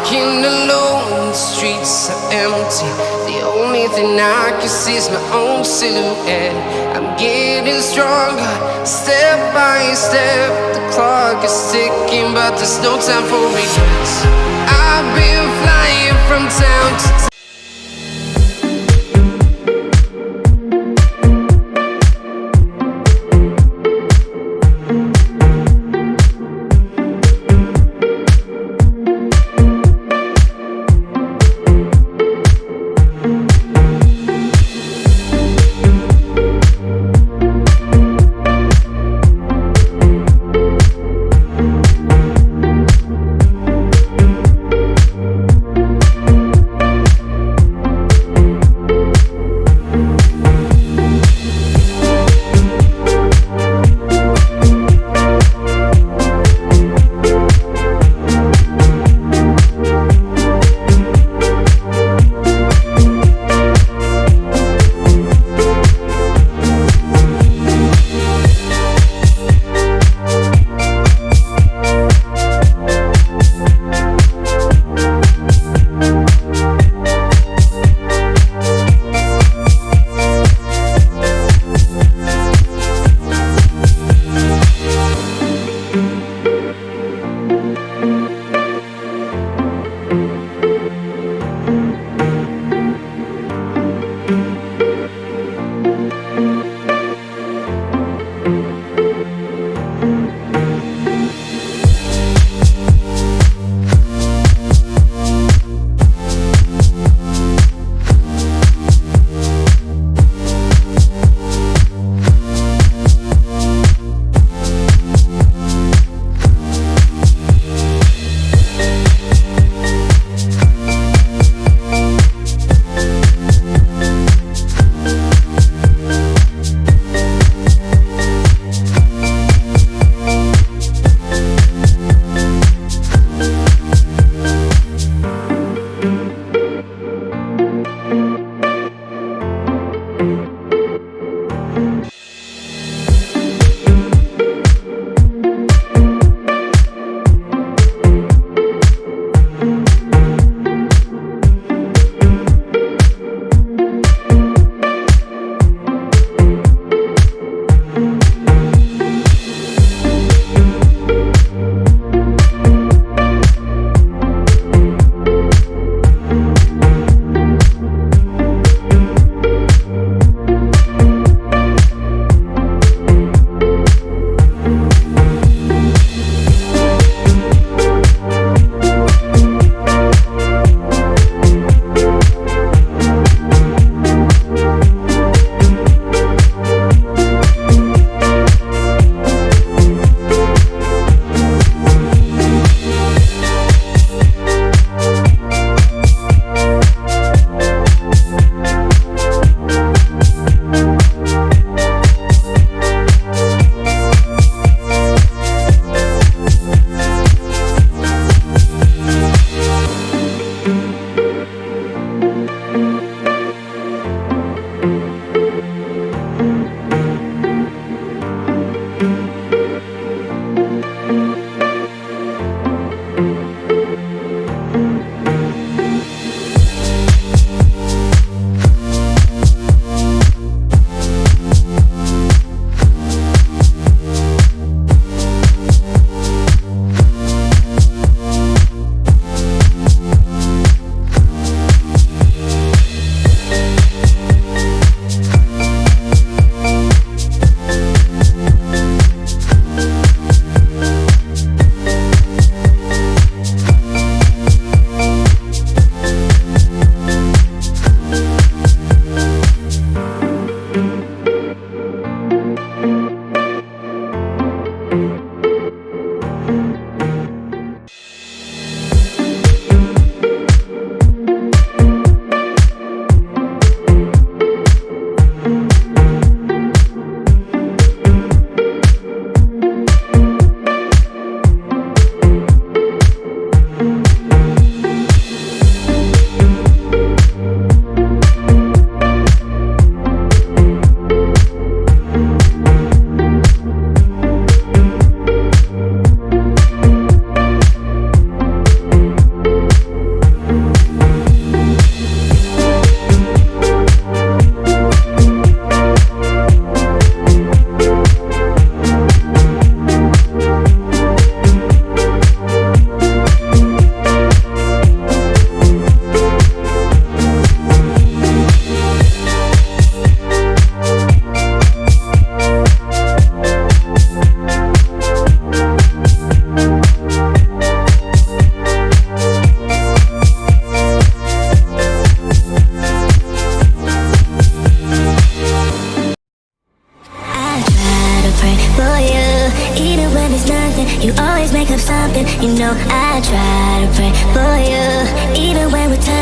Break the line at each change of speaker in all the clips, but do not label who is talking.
Walking alone, the streets are empty. The only thing I can see is my own silhouette. I'm getting stronger, step by step. The clock is ticking, but there's no time for regrets. I've been flying from town to town.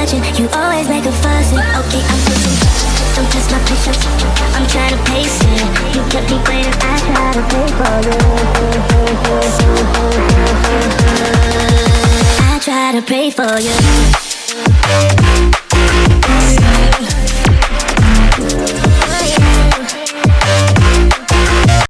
watching. You always make a fuss. Okay, I'm pushing. Don't test my patience. I'm trying to pace it. You kept me waiting. I try to pay for you. I try to pray for you.